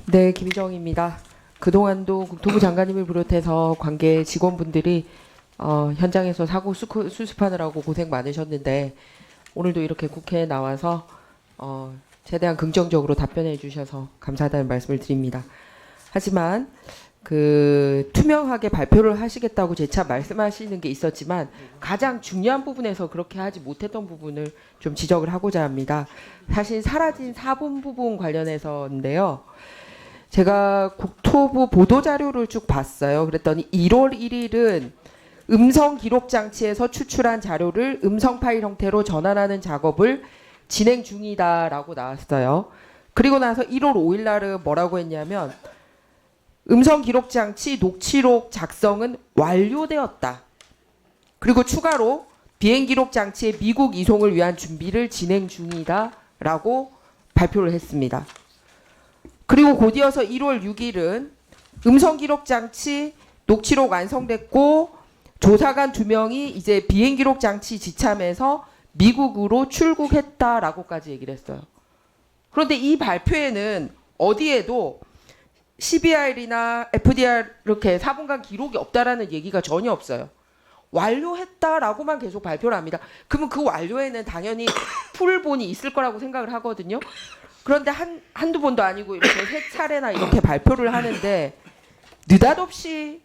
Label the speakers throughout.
Speaker 1: 네, 김희정입니다. 그동안도 국토부 장관님을 비롯해서 관계 직원분들이 현장에서 사고 수습하느라고 고생 많으셨는데 오늘도 이렇게 국회에 나와서 최대한 긍정적으로 답변해 주셔서 감사하다는 말씀을 드립니다. 하지만 그 투명하게 발표를 하시겠다고 재차 말씀하시는 게 있었지만 가장 중요한 부분에서 그렇게 하지 못했던 부분을 좀 지적을 하고자 합니다. 사실 사라진 사본 부분 관련해서인데요. 제가 국토부 보도자료를 쭉 봤어요. 그랬더니 1월 1일은 음성 기록 장치에서 추출한 자료를 음성 파일 형태로 전환하는 작업을 진행 중이다라고 나왔어요. 그리고 나서 1월 5일 날은 뭐라고 했냐면 음성 기록 장치 녹취록 작성은 완료되었다. 그리고 추가로 비행 기록 장치의 미국 이송을 위한 준비를 진행 중이다라고 발표를 했습니다. 그리고 곧이어서 1월 6일은 음성 기록 장치 녹취록 완성됐고 조사관 2명이 이제 비행 기록 장치 지참해서 미국으로 출국했다라고까지 얘기를 했어요. 그런데 이 발표에는 어디에도 CBR이나 FDR 이렇게 4분간 기록이 없다라는 얘기가 전혀 없어요. 완료했다라고만 계속 발표를 합니다. 그러면 그 완료에는 당연히 풀본이 있을 거라고 생각을 하거든요. 그런데 한두 번도 아니고 이렇게 3차례나 이렇게 발표를 하는데 느닷없이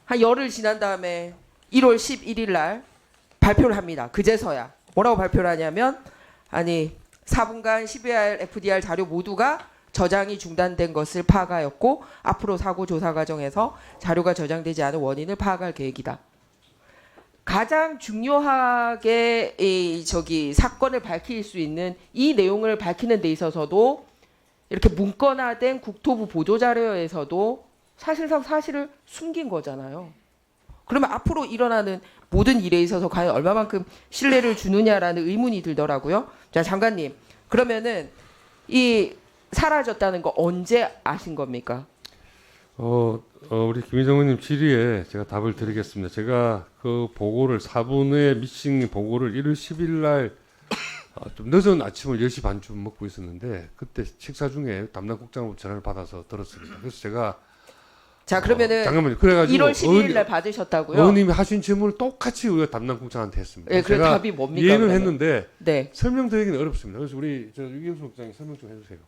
Speaker 1: 한 열흘 지난 다음에 1월 11일 날 발표를 합니다. 그제서야 뭐라고 발표를 하냐면 아니 4분간 CBR, FDR 자료 모두가 저장이 중단된 것을 파악하였고 앞으로 사고 조사 과정에서 자료가 저장되지 않은 원인을 파악할 계획이다. 가장 중요하게 사건을 밝힐 수 있는 이 내용을 밝히는 데 있어서도 이렇게 문건화된 국토부 보도자료에서도 사실상 사실을 숨긴 거잖아요. 그러면 앞으로 일어나는 모든 일에 있어서 과연 얼마만큼 신뢰를 주느냐라는 의문이 들더라고요. 자, 장관님, 그러면은 이 사라졌다는 거 언제 아신 겁니까?
Speaker 2: 우리 김희정 의원님 질의에 제가 답을 드리겠습니다. 제가 그 보고를 4분의 미싱 보고를 1월 10일 날 좀 늦은 아침을 10시 반쯤 먹고 있었는데 그때 식사 중에 담당 국장으로부터 전화를 받아서 들었습니다. 그래서 제가
Speaker 1: 자, 그러면은
Speaker 2: 잠깐만요. 그래가지고
Speaker 1: 1월 12일 날 받으셨다고요?
Speaker 2: 의원님이 하신 질문을 똑같이 우리가 담당 국장한테 했습니다.
Speaker 1: 네, 그래서
Speaker 2: 제가
Speaker 1: 답이 뭡니까?
Speaker 2: 이해는
Speaker 1: 그러면?
Speaker 2: 했는데
Speaker 1: 네.
Speaker 2: 설명드리기는 어렵습니다. 그래서 우리 유경수 국장님 설명 좀 해주세요.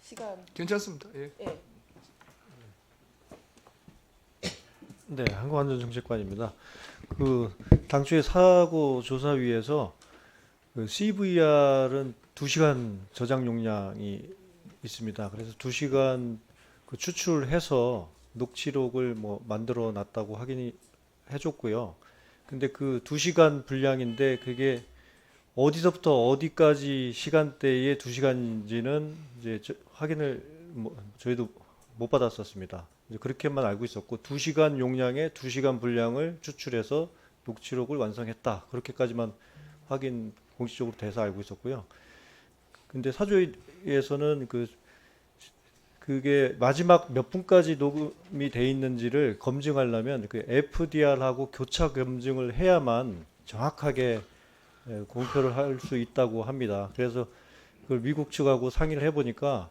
Speaker 1: 시간.
Speaker 3: 괜찮습니다. 예.
Speaker 1: 예.
Speaker 4: 네, 한국안전정책관입니다. 그 당초에 사고 조사위에서 그 CVR은 2시간 저장 용량이 있습니다. 그래서 2시간 그 추출해서 녹취록을 뭐 만들어 놨다고 확인이 해줬고요. 근데 그 2시간 분량인데 그게 어디서부터 어디까지 시간대에 2시간인지는 이제 확인을 저희도 못 받았었습니다. 이제 그렇게만 알고 있었고 2시간 용량의 2시간 분량을 추출해서 녹취록을 완성했다. 그렇게까지만 확인 공식적으로 돼서 알고 있었고요. 근데 사조위에서는 그게 마지막 몇 분까지 녹음이 돼 있는지를 검증하려면 그 FDR하고 교차 검증을 해야만 정확하게 공표를 할 수 있다고 합니다. 그래서 그걸 미국 측하고 상의를 해보니까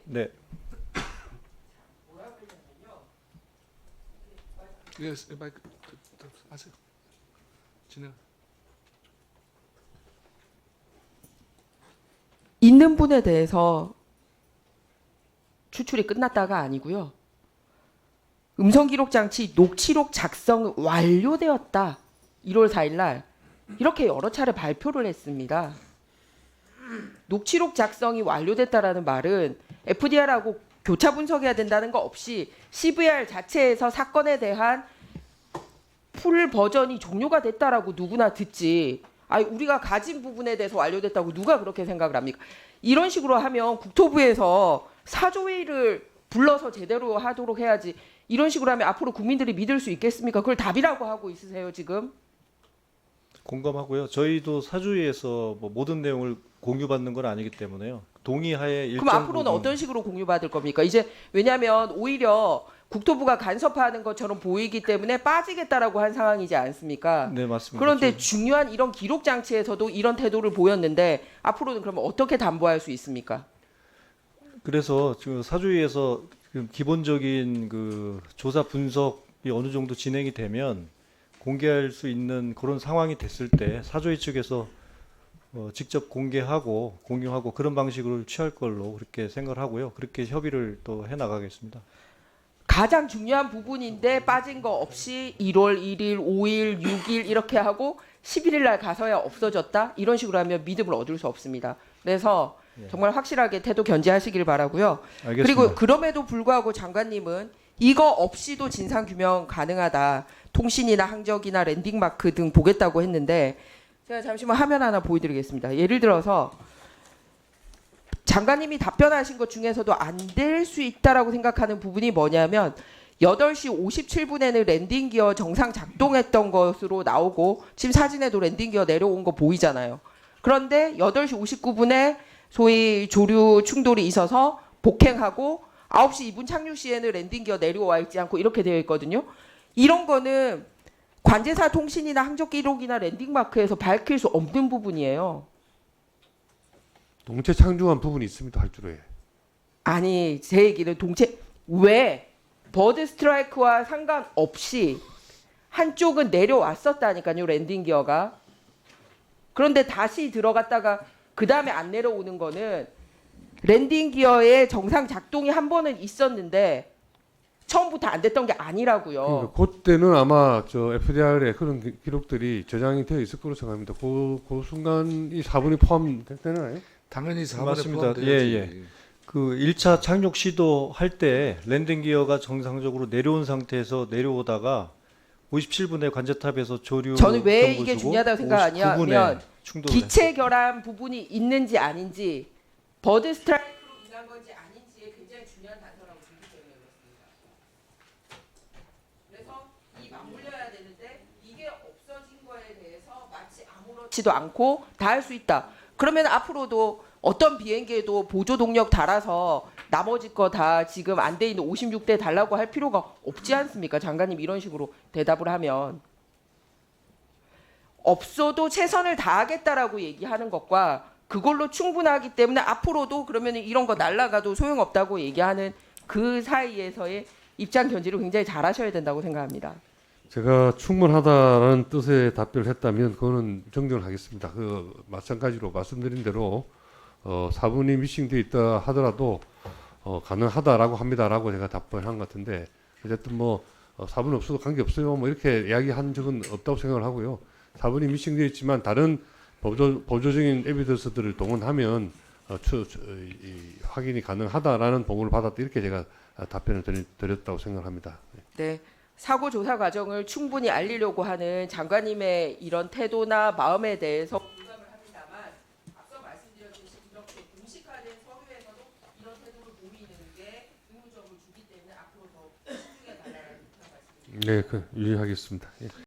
Speaker 4: 네.
Speaker 3: 예, 마이크 하세요. 진행.
Speaker 1: 있는 분에 대해서 추출이 끝났다가 아니고요. 음성 기록 장치 녹취록 작성 완료되었다. 1월 4일 날 이렇게 여러 차례 발표를 했습니다. 녹취록 작성이 완료됐다라는 말은 FDR하고 교차 분석해야 된다는 거 없이 CVR 자체에서 사건에 대한 풀 버전이 종료가 됐다라고 누구나 듣지. 아니, 우리가 가진 부분에 대해서 완료됐다고 누가 그렇게 생각을 합니까? 이런 식으로 하면 국토부에서 사조회의를 불러서 제대로 하도록 해야지. 이런 식으로 하면 앞으로 국민들이 믿을 수 있겠습니까? 그걸 답이라고 하고 있으세요, 지금?
Speaker 4: 공감하고요. 저희도 사주위에서 뭐 모든 내용을 공유받는 건 아니기 때문에요. 동의하에 일정
Speaker 1: 그럼 앞으로는
Speaker 4: 부분
Speaker 1: 어떤 식으로 공유받을 겁니까? 이제 왜냐하면 오히려 국토부가 간섭하는 것처럼 보이기 때문에 빠지겠다라고 한 상황이지 않습니까?
Speaker 4: 네, 맞습니다.
Speaker 1: 그런데 중요한 이런 기록 장치에서도 이런 태도를 보였는데 앞으로는 그러면 어떻게 담보할 수 있습니까?
Speaker 4: 그래서 지금 사주위에서 그 기본적인 그 조사 분석이 어느 정도 진행이 되면 공개할 수 있는 그런 상황이 됐을 때 사조위 측에서 직접 공개하고 공유하고 그런 방식으로 취할 걸로 그렇게 생각을 하고요. 그렇게 협의를 또 해 나가겠습니다.
Speaker 1: 가장 중요한 부분인데 빠진 거 없이 1월 1일, 5일, 6일 이렇게 하고 11일 날 가서야 없어졌다. 이런 식으로 하면 믿음을 얻을 수 없습니다. 그래서 정말 확실하게 태도 견지하시길 바라고요.
Speaker 4: 알겠습니다.
Speaker 1: 그리고 그럼에도 불구하고 장관님은 이거 없이도 진상 규명 가능하다. 통신이나 항적이나 랜딩 마크 등 보겠다고 했는데 제가 잠시만 화면 하나 보여드리겠습니다. 예를 들어서 장관님이 답변하신 것 중에서도 안 될 수 있다라고 생각하는 부분이 뭐냐면 8시 57분에는 랜딩 기어 정상 작동했던 것으로 나오고 지금 사진에도 랜딩 기어 내려온 거 보이잖아요. 그런데 8시 59분에 소위 조류 충돌이 있어서 복행하고 9시 2분 착륙 시에는 랜딩 기어 내려와 있지 않고 이렇게 되어 있거든요. 이런 거는 관제사 통신이나 항적 기록이나 랜딩 마크에서 밝힐 수 없는 부분이에요.
Speaker 2: 동체 창조한 부분이 있습니다. 할 줄에.
Speaker 1: 아니 제 얘기는 동체 왜 버드 스트라이크와 상관없이 한쪽은 내려왔었다니까요. 랜딩 기어가. 그런데 다시 들어갔다가 그 다음에 안 내려오는 거는 랜딩 기어의 정상 작동이 한 번은 있었는데 처음부터 안 됐던 게 아니라고요.
Speaker 2: 그러니까 그때는 아마 저 FDR에 그런 기록들이 저장이 되어 있을 거로 생각합니다. 그 순간 이 4분이 포함되나요?
Speaker 3: 당연히 4번에
Speaker 4: 맞습니다.
Speaker 3: 포함돼야지.
Speaker 4: 그 1차 착륙 시도할 때 랜딩 기어가 정상적으로 내려온 상태에서 내려오다가 57분에 관제탑에서 조류
Speaker 1: 저는 왜
Speaker 4: 경보
Speaker 1: 이게
Speaker 4: 주고
Speaker 1: 중요하다고 생각하냐면
Speaker 4: 59분에 충돌을
Speaker 1: 기체 결함 부분이 있는지 아닌지 버드 스트라이크로 인한 건지 아닌지에 굉장히 중요한 단서라고 보기 때문에 그렇습니다. 그래서 이 맞물려야 되는데 이게 없어진 거에 대해서 마치 아무렇지도 않고 다 할 수 있다. 그러면 앞으로도 어떤 비행기에도 보조 동력 달아서 나머지 거 다 지금 안 돼 있는 56대 달라고 할 필요가 없지 않습니까? 장관님 이런 식으로 대답을 하면 없어도 최선을 다하겠다라고 얘기하는 것과 그걸로 충분하기 때문에 앞으로도 그러면 이런 거 날라가도 소용없다고 얘기하는 그 사이에서의 입장 견지를 굉장히 잘하셔야 된다고 생각합니다.
Speaker 2: 제가 충분하다라는 뜻의 답변을 했다면 그거는 정정을 하겠습니다. 그 마찬가지로 말씀드린 대로 4분이 미싱되어 있다 하더라도 가능하다라고 합니다라고 제가 답변한 것 같은데 어쨌든 뭐 4분 없어도 관계 없어요 뭐 이렇게 이야기한 적은 없다고 생각을 하고요. 4분이 미싱되어 있지만 다른 보조적인 에비던스들을 동원하면 확인이 가능하다라는 보고를 받았다 이렇게 제가 답변을 드렸다고 생각합니다.
Speaker 1: 네. 사고 조사 과정을 충분히 알리려고 하는 장관님의 이런 태도나 마음에 대해서 공감을 합니다만 앞서 말씀드렸듯이 이렇게 공식화된 서류에서도 이런 태도를 보이는 게 의무점을 주기 때문에 앞으로 더 신중해 달라는 말씀입니다.
Speaker 2: 네, 유의하겠습니다. 예.